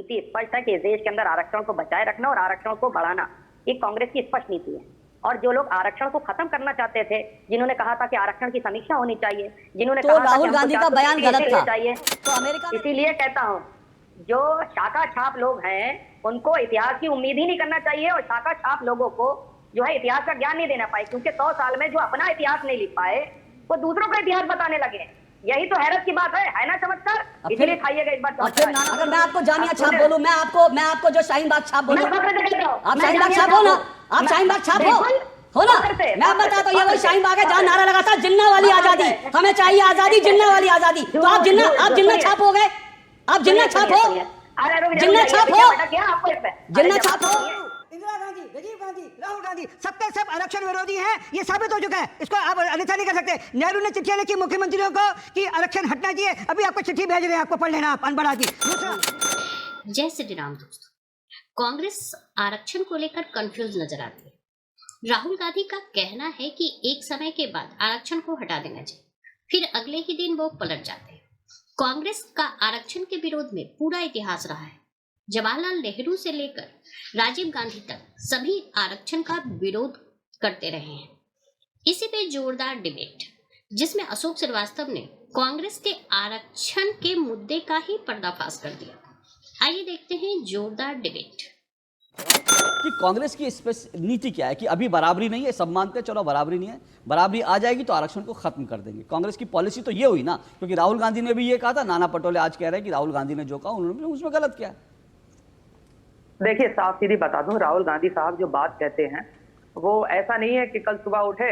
नीति स्पष्ट है कि इस देश के अंदर आरक्षण को बचाए रखना और आरक्षण को बढ़ाना ये कांग्रेस की स्पष्ट नीति है। और जो लोग आरक्षण को खत्म करना चाहते थे, जिन्होंने कहा था कि आरक्षण की समीक्षा होनी चाहिए, जिन्होंने तो राहुल गांधी का बयान गलत था चाहिए, तो अमेरिका इसीलिए कहता हूँ जो शाखा छाप लोग हैं उनको इतिहास की उम्मीद ही नहीं करना चाहिए और शाखा छाप लोगों को जो है इतिहास का ज्ञान नहीं देना पाए, क्योंकि 100 साल में जो अपना इतिहास नहीं लिख पाए वो दूसरों का इतिहास बताने लगे। यही तो हैरत की बात है ना चमत्कार? इसलिए खाइएगा एक बार। अगर मैं आपको जामिया छाप बोलूं, मैं आपको जो शाहीन बाग छाप बोलूं, आप शाहीन बाग छाप हो ना, आप शाहीन बाग छाप हो ना, मैं बताता हूँ ये वो शाहीन बाग है जहाँ नारा लगा था जिन्ना वाली आजादी, हमें चाहिए आजादी, जिन्ना वाली आजादी। तो आप जिन्ना छाप हो गए, आप जिन्ना छाप हो, जिन्ना छाप हो, जिन्ना छाप हो। इंदिरा गांधी, राजीव गांधी, राहुल गांधी सबके सब आरक्षण विरोधी हैं, ये साबित हो चुका है। इसको आप अन्यथा नहीं कर सकते। नेहरू ने चिट्ठियां लिखी मुख्यमंत्रियों को कि आरक्षण हटना चाहिए, अभी आपको चिट्ठी भेज रहे हैं, आपको पढ़ लेना आप अनपढ़ आदमी। दूसरा, जय श्री राम दोस्तों, कांग्रेस आरक्षण को लेकर कंफ्यूज नजर आती है। राहुल गांधी का कहना है कि एक समय के बाद आरक्षण को हटा देना चाहिए, फिर अगले ही दिन वो पलट जाते हैं। कांग्रेस का आरक्षण के विरोध में पूरा इतिहास रहा है। जवाहरलाल नेहरू से लेकर राजीव गांधी तक सभी आरक्षण का विरोध करते रहे हैं। इसी पे जोरदार डिबेट, जिसमें अशोक श्रीवास्तव ने कांग्रेस के आरक्षण के मुद्दे का ही पर्दाफाश कर दिया। आइए देखते हैं जोरदार डिबेट कि कांग्रेस की नीति क्या है कि अभी बराबरी नहीं है, सब मानते हैं चलो बराबरी नहीं है, बराबरी आ जाएगी तो आरक्षण को खत्म कर देंगे। कांग्रेस की पॉलिसी तो ये हुई ना, क्योंकि राहुल गांधी ने भी ये कहा था, नाना पटोले आज कह रहे हैं कि राहुल गांधी ने जो कहा उन्होंने उसमें गलत किया। देखिए साफ सीधी बता दूं, राहुल गांधी साहब जो बात कहते हैं वो ऐसा नहीं है कि कल सुबह उठे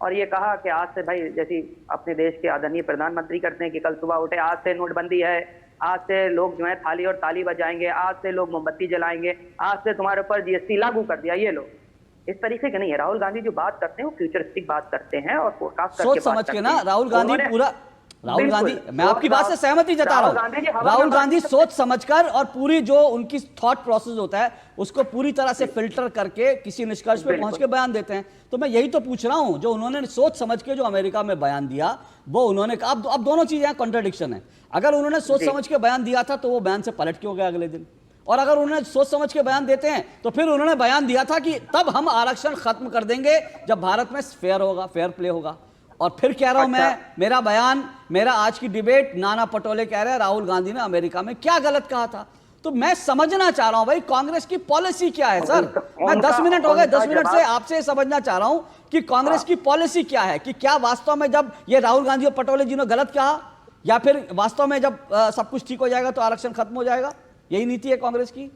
और ये कहा कि आज से भाई, जैसी अपने देश के आदरणीय प्रधानमंत्री करते हैं कि कल सुबह उठे आज से नोटबंदी है, आज से लोग जो है थाली और ताली बजाएंगे, आज से लोग मोमबत्ती जलाएंगे, आज से तुम्हारे ऊपर जीएसटी लागू कर दिया। ये लोग इस तरीके के नहीं है। राहुल गांधी जो बात करते हैं वो फ्यूचरिस्टिक बात करते हैं और फोरकास्ट करके सोच समझ के ना। राहुल गांधी, मैं आपकी बात से सहमति जता रहा हूं। राहुल गांधी सोच समझकर और पूरी जो उनकी थॉट प्रोसेस होता है उसको पूरी तरह से फिल्टर करके किसी निष्कर्ष पे पहुंच के बयान देते हैं। तो मैं यही तो पूछ रहा हूं, जो उन्होंने सोच समझ के जो अमेरिका में बयान दिया वो उन्होंने कहा। अब दोनों चीजें कॉन्ट्रडिक्शन है। अगर उन्होंने सोच समझ के बयान दिया था तो वो बयान से पलट के हो गया अगले दिन, और अगर उन्होंने सोच समझ के बयान देते हैं तो फिर उन्होंने बयान दिया था कि तब हम आरक्षण खत्म कर देंगे जब भारत में फेयर होगा, फेयर प्ले होगा। और फिर कह रहा हूं मैं, मेरा बयान, मेरा आज की डिबेट, नाना पटोले कह रहे हैं राहुल गांधी ने अमेरिका में क्या गलत कहा था। तो मैं समझना चाह रहा हूं भाई कांग्रेस की पॉलिसी क्या है। सर मैं 10 मिनट हो गए, 10 मिनट से आपसे समझना चाह रहा हूं कि कांग्रेस की पॉलिसी क्या है, कि क्या वास्तव में जब ये राहुल गांधी और पटोले जी ने गलत कहा, या फिर वास्तव में जब सब कुछ ठीक हो जाएगा तो आरक्षण खत्म हो जाएगा, यही नीति है कांग्रेस की।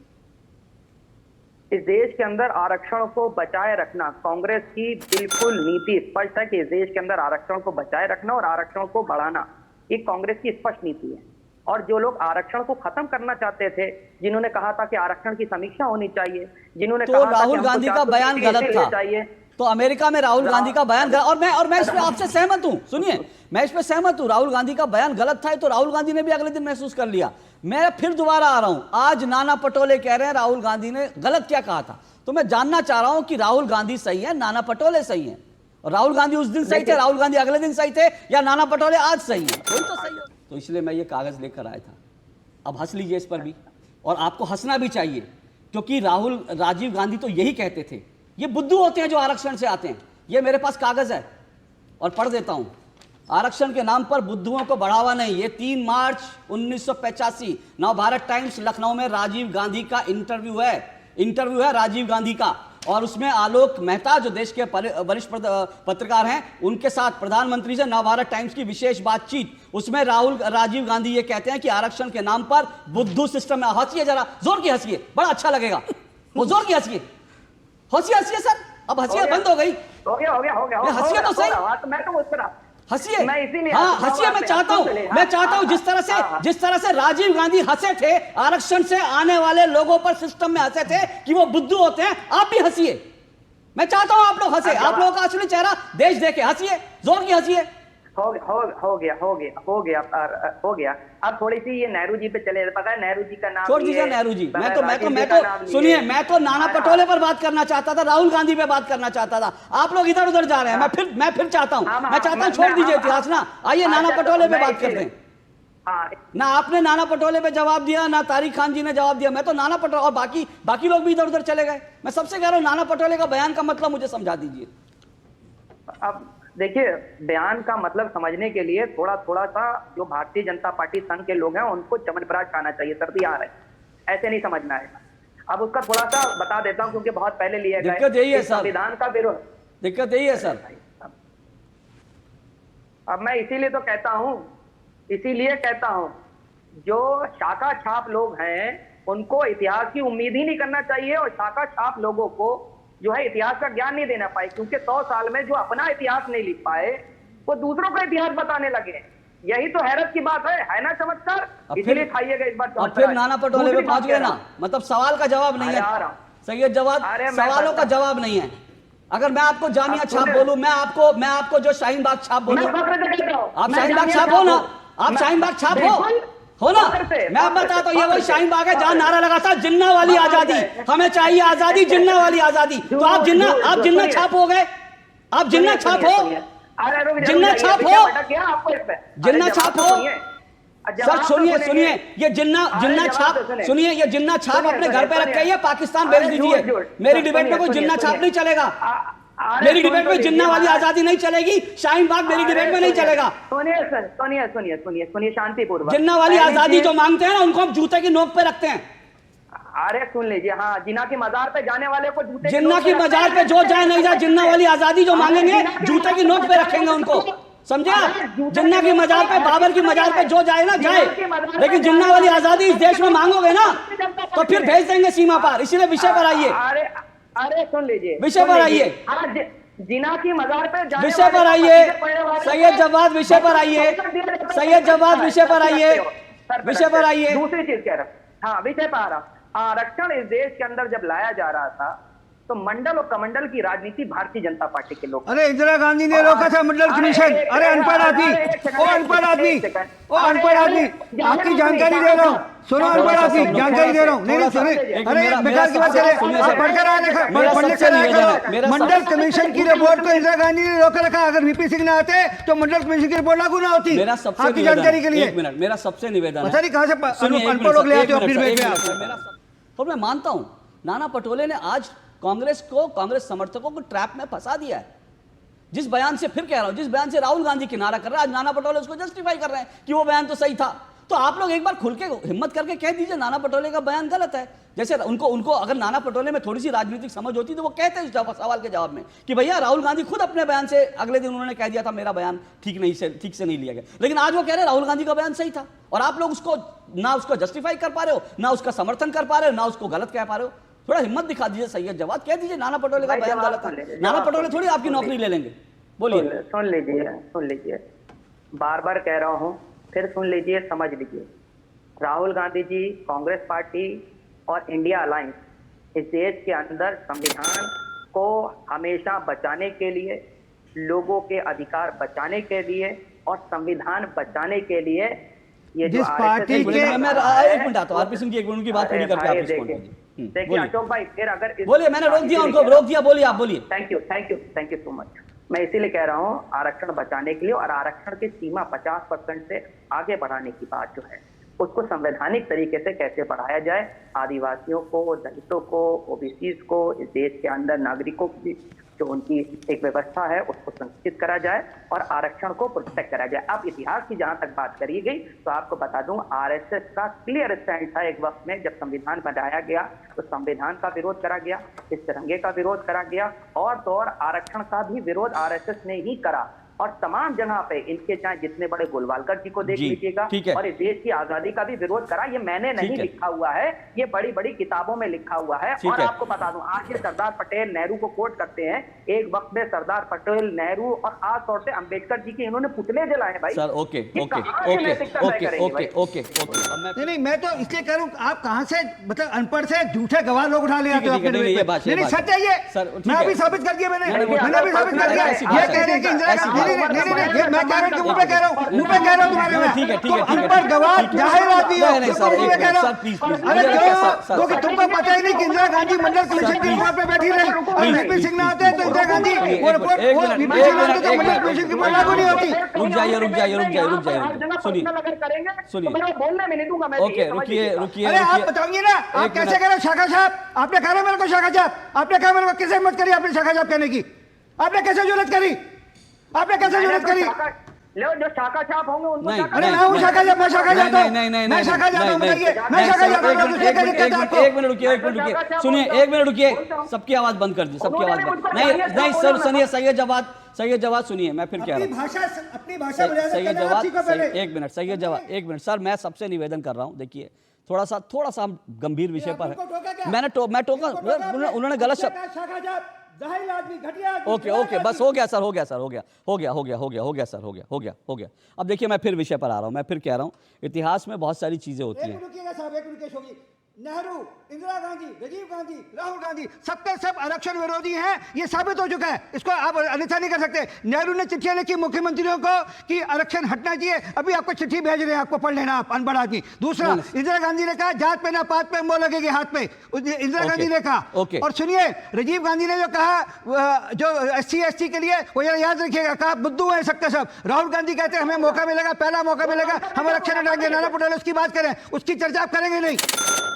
इस देश के अंदर आरक्षण को बचाए रखना कांग्रेस की बिल्कुल नीति स्पष्ट है कि इस देश के अंदर आरक्षण को बचाए रखना और आरक्षण को बढ़ाना ये कांग्रेस की स्पष्ट नीति है। और जो लोग आरक्षण को खत्म करना चाहते थे, जिन्होंने कहा था कि आरक्षण की समीक्षा होनी चाहिए, जिन्होंने तो राहुल गांधी का बयान गलत था, तो अमेरिका में राहुल गांधी का बयान गलत, और मैं इस पे आपसे सहमत हूं। सुनिए, मैं इस पे सहमत हूं, राहुल गांधी का बयान गलत था तो राहुल गांधी ने भी अगले दिन महसूस कर लिया। मैं फिर दोबारा आ रहा हूं, आज नाना पटोले कह रहे हैं राहुल गांधी ने गलत क्या कहा था। तो मैं जानना चाह रहा हूं कि राहुल गांधी सही है, नाना पटोले सही है? और राहुल गांधी उस दिन सही थे, राहुल गांधी अगले दिन सही थे, या नाना पटोले आज सही है? कोई तो सही हो। तो इसलिए मैं ये कागज लेकर आया था। अब हंस लीजिए इस पर भी, और आपको हंसना भी चाहिए, क्योंकि राजीव गांधी तो यही कहते थे। ये बुद्धू होते हैं जो आरक्षण से आते हैं। ये मेरे पास कागज है और पढ़ देता हूं। आरक्षण के नाम पर बुद्धुओं को बढ़ावा नहीं। ये 3 मार्च 1985 नवभारत टाइम्स लखनऊ में राजीव गांधी का इंटरव्यू है राजीव गांधी का, और उसमें आलोक मेहता जो देश के वरिष्ठ पत्रकार हैं उनके साथ प्रधानमंत्री से नवभारत टाइम्स की विशेष बातचीत। उसमें राजीव गांधी ये कहते हैं कि आरक्षण के नाम पर बुद्धू सिस्टम में। हंसिए जरा, जोर की हंसिए, बड़ा अच्छा लगेगा। वो जोर की हंसिए, हंसिए सर। अब हंसिए बंद हो गई। हो गया हंसिए तो सही। मैं तो मुस्कुरा, हंसिए, इसीलिए हाँ हंसिए। मैं चाहता हूं जिस तरह से राजीव गांधी हंसे थे आरक्षण से आने वाले लोगों पर, सिस्टम में हंसे थे कि वो बुद्धू होते हैं, आप भी हंसिए। मैं चाहता हूं आप लोग हंसे, आप लोगों का असली चेहरा देश देखे। हंसिए, जोर की हंसिए। हो गया। अब थोड़ी सी ये नेहरू जी पे चले, पता है नेहरू जी का नाम छोड़ दीजिए नेहरू जी। मैं तो सुनिए, मैं तो नाना पटोले पर बात करना चाहता था, राहुल गांधी पे बात करना चाहता था। आप लोग इधर उधर जा रहे हैं। मैं फिर चाहता हूं, छोड़ दीजिए इतिहास ना, आइए नाना पटोले पे बात करते हैं। हाँ, ना आपने नाना पटोले पे जवाब दिया, ना तारिक खान जी ने जवाब दिया। मैं तो नाना पटोले और बाकी लोग भी इधर उधर चले गए। मैं सबसे कह रहा हूं नाना पटोले का बयान का मतलब मुझे समझा दीजिए। अब देखिए, बयान का मतलब समझने के लिए थोड़ा सा जो भारतीय जनता पार्टी संघ के लोग हैं उनको च्यवनप्राश खाना चाहिए। सर्दी आ रहा है, ऐसे नहीं समझना है। अब उसका थोड़ा सा बता देता हूं क्योंकि बहुत पहले लिया गया। दिक्कत यही है सर, संविधान का विरोध, दिक्कत यही है सर। अब मैं इसीलिए कहता हूं जो शाखा छाप लोग हैं उनको इतिहास की उम्मीद ही नहीं करना चाहिए, और शाखा छाप लोगों को जो है इतिहास का ज्ञान नहीं देना पाए, क्योंकि 100 साल में जो अपना इतिहास नहीं लिख पाए वो दूसरों का इतिहास बताने लगे। यही तो हैरत की बात है ना चमत्कार। इसीलिए खाइएगा इस बार। अब फिर नाना पटोले पे पहुंच गए ना, मतलब सवाल का जवाब नहीं है सैयद जवाद, सवालों का जवाब नहीं है। अगर मैं आपको जामिया छाप बोलूं, मैं आपको जो शाहीन बाग छाप बोलूं, आप शाहीन बाग छाप हो ना, आप शाहीन बाग छाप हो ना। मैं अब बताता हूं, ये वही शाहीन बाग है जहां नारा लगा था जिन्ना वाली आजादी, हमें चाहिए आजादी, जिन्ना वाली आजादी। तो आप जिन्ना छाप हो गए, आप जिन्ना छाप हो, जिन्ना छाप हो, जिन्ना छाप हो। सर सुनिए, ये जिन्ना छाप सुनिए, ये जिन्ना छाप अपने घर पे रख के ये पाकिस्तान भेज दीजिए। मेरी डिबेट में कोई जिन्ना छाप नहीं चलेगा, मेरी डिबेट में जिन्ना वाली आजादी नहीं चलेगी, शाहीन बाग मेरी डिबेट में नहीं चलेगा। सुनिए शांतिपूर्वक। जिन्ना वाली आजादी जो मांगते हैं ना उनको हम जूते की नोक पे रखते हैं। अरे सुन लीजिए, हाँ, जिन्ना की मजार पे जाने वाले को जूते, जिन्ना की मजार पे जो जाए नहीं जाए, जिन्ना वाली आजादी जो मांगेंगे जूते की नोक पे रखेंगे उनको, समझे आप। जिन्ना की मजार पे, बाबर की मजार पे जो जाए ना जाए, लेकिन जिन्ना वाली आजादी इस देश में मांगोगे ना तो फिर भेज देंगे सीमा पार। इसीलिए विषय पर आइए, अरे सुन लीजिए, विषय पर आइए, जिन्ना की मजार पे विषय पर आइए। सैयद जवाद विषय पर आइए, सैयद जवाद विषय पर आइए, विषय पर आइए। दूसरी चीज कह रहा हूं, हाँ विषय पर आ रहा। आरक्षण इस देश के अंदर जब लाया जा रहा था तो मंडल और कमंडल की राजनीति भारतीय जनता पार्टी के लोग। अरे इंदिरा गांधी ने रोका था मंडल कमीशन। अरे अनपढ़ आदमी, ओ अनपढ़ आदमी, ओ अनपढ़ आदमी, आपकी जानकारी दे रहा हूँ, सुनो अनपढ़ आदमी, जानकारी दे रहा हूँ। नहीं सुने, अरे बेकार की बात करें, आप पढ़कर आए देखा, मंडल कमीशन की रिपोर्ट को इंदिरा गांधी ने रोक रखा। अगर वीपी सिंह ना आते तो मंडल कमीशन की रिपोर्ट लागू ना होती। आपकी जानकारी के लिए, एक मिनट, मेरा सबसे निवेदन पता नहीं कहां से अनपढ़ लोग ले आते हो अपनी बेग में। और मैं मानता हूं नाना पटोले ने आज कांग्रेस समर्थकों को ट्रैप में फंसा दिया है। जिस बयान से, फिर कह रहा हूं, जिस बयान से राहुल गांधी किनारा कर रहा है, आज नाना पटोले उसको जस्टिफाई कर रहे हैं कि वो बयान तो सही था। तो आप लोग एक बार खुल के हिम्मत करके कह दीजिए नाना पटोले का बयान गलत है। जैसे उनको अगर नाना पटोले में थोड़ी सी राजनीतिक समझ होती तो वो कहते इस सवाल के जवाब में कि भैया राहुल गांधी खुद अपने बयान से अगले दिन उन्होंने कह दिया था मेरा बयान ठीक से नहीं लिया गया। लेकिन आज वो कह रहे राहुल गांधी का बयान सही था, और आप लोग उसको जस्टिफाई कर पा रहे हो, ना उसका समर्थन कर पा रहे हो, ना उसको गलत कह पा रहे हो। थोड़ा हिम्मत दिखा दीजिए सैयद जवाद, कह दीजिए नाना पटोले का बयान गलत है। नाना पटोले थोड़ी आपकी नौकरी ले लेंगे। बोलिए। सुन लीजिए, बार बार कह रहा हूं, फिर सुन लीजिए, समझ लीजिए। राहुल गांधी जी, कांग्रेस पार्टी और इंडिया अलायंस इस देश के अंदर संविधान को हमेशा बचाने के लिए, लोगों के अधिकार बचाने के लिए और संविधान बचाने के लिए ये जिस पार्टी के, मैं एक मिनट आता हूं, आरपी सिंह की एक मिनट की बात पूरी करके आप देखिए अशोक भाई, फिर अगर बोलिए, मैंने रोक दिया, बोलिए आप बोलिए। Thank you so much. मैं इसीलिए कह रहा हूं आरक्षण बचाने के लिए, और आरक्षण की सीमा 50% से आगे बढ़ाने की बात जो है उसको संवैधानिक तरीके से कैसे बढ़ाया जाए, आदिवासियों को, दलितों को, ओबीसी को, इस देश के अंदर नागरिकों की जो उनकी एक व्यवस्था है उसको संरक्षित करा जाए और आरक्षण को प्रोटेक्ट करा जाए। अब इतिहास की जहां तक बात करी गई तो आपको बता दूं, आरएसएस का क्लियर स्टैंड था एक वक्त में, जब संविधान बनाया गया तो संविधान का विरोध करा गया, इस तिरंगे का विरोध करा गया, और तो और आरक्षण का भी विरोध आरएसएस ने ही करा। और तमाम जगह पे इनके चाहे जितने बड़े गोलवालकर जी को देख लीजिएगा, और इस देश की आजादी का भी विरोध करा। ये मैंने नहीं लिखा हुआ है, ये बड़ी बड़ी किताबों में लिखा हुआ है। और आपको बता दूं, आज ये सरदार पटेल नेहरू को कोट करते हैं, एक वक्त में सरदार पटेल, नेहरू और खास तौर से अंबेडकर जी के इन्होंने पुतले जलाए भाई। सर ओके, नहीं, मैं तो इसलिए कह रहा हूँ, आप कहाँ से मतलब अनपढ़ से झूठे गवाह लोग उठा ले आते हो अपने। नहीं सच है ये, मैं भी साबित कर दिया, मैंने भी साबित कर दिया। ये कह रहे हैं कि इंदिरा गांधी नहीं, मैं कह रहा हूँ कि मुंह पे कह रहा हूँ तुम्हारे में। ठीक है अनपढ़ गवाह जाहिर आदमी हो, नहीं सर, अरे क्यों? क्योंकि तुमको पता ही नहीं कि इंदिरा गांधी मंडल कमीशन की रिपोर्ट पे बैठी रही और वीपी सिंह ना आते तो इंदिरा गांधी वो रिपोर्ट वीपी सिंह ना आते तो मंडल कमीशन की रिपोर्ट लागू नहीं होती। रुक जाइए, सुनिए बोलने में नहीं दूंगा मैं। ओके, रुकिए। अरे आप बताइए ना, आप कैसे कह रहे हो शाखा छाप? आपने कहा मेरे को शाखा छाप, आपने कहा मेरे को किसे हिम्मत करी आपने शाखा छाप कहने की? आपने कैसे जरूरत करी? लो जो शाखा छाप होंगे उनको नहीं, अरे मैं हूँ शाखा छाप, मैं शाखा जाता हूँ, नहीं, मैं शाखा जाता हूँ, बताइए मैं शाखा जाता हूँ। एक मिनट रुकिए, सुनिए, एक मिनट रुकिए, सबकी आवाज बंद कर दी, सबकी आवाज बंद। नहीं सर, सुनिए, सही जवाब सुनिए, मैं फिर कह रहा हूँ अपनी भाषा सही जवाब, एक मिनट सर, मैं सबसे निवेदन कर रहा हूँ, देखिए थोड़ा सा हम गंभीर विषय पर है। मैं टोका, उन्होंने गलत शब्द। ओके, बस हो गया सर, हो गया। अब देखिए मैं फिर विषय पर आ रहा हूँ, मैं फिर कह रहा हूँ, इतिहास में बहुत सारी चीजें होती हैं। नेहरू, इंदिरा गांधी, राजीव गांधी, राहुल गांधी सबके सब आरक्षण विरोधी हैं, ये साबित हो चुका है, इसको आप अन्यथा नहीं कर सकते। नेहरू ने चिट्ठियां लिखी मुख्यमंत्रियों को कि आरक्षण हटना चाहिए, अभी आपको चिट्ठी भेज रहे हैं, आपको पढ़ लेना आप, अनपढ़ आदमी। दूसरा, इंदिरा गांधी ने कहा जात पे ना पात पे मोह लगेगी हाथ पे, इंदिरा गांधी ने कहा। और सुनिए, राजीव गांधी ने जो कहा जो SC/ST के लिए, वो याद रखिएगा, कहा बुद्धू है सबके सब। राहुल गांधी कहते हैं हमें मौका मिलेगा, पहला मौका मिलेगा, हम आरक्षण हटाएंगे। नाना पटोले उसकी बात करें, उसकी चर्चा आप करेंगे नहीं।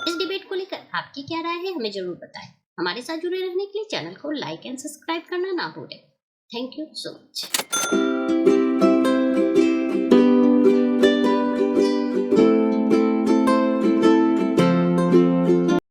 इस डिबेट को लेकर आपकी क्या राय है हमें जरूर बताएं। हमारे साथ जुड़े रहने के लिए चैनल को लाइक एंड सब्सक्राइब करना ना भूलें। Thank you so much.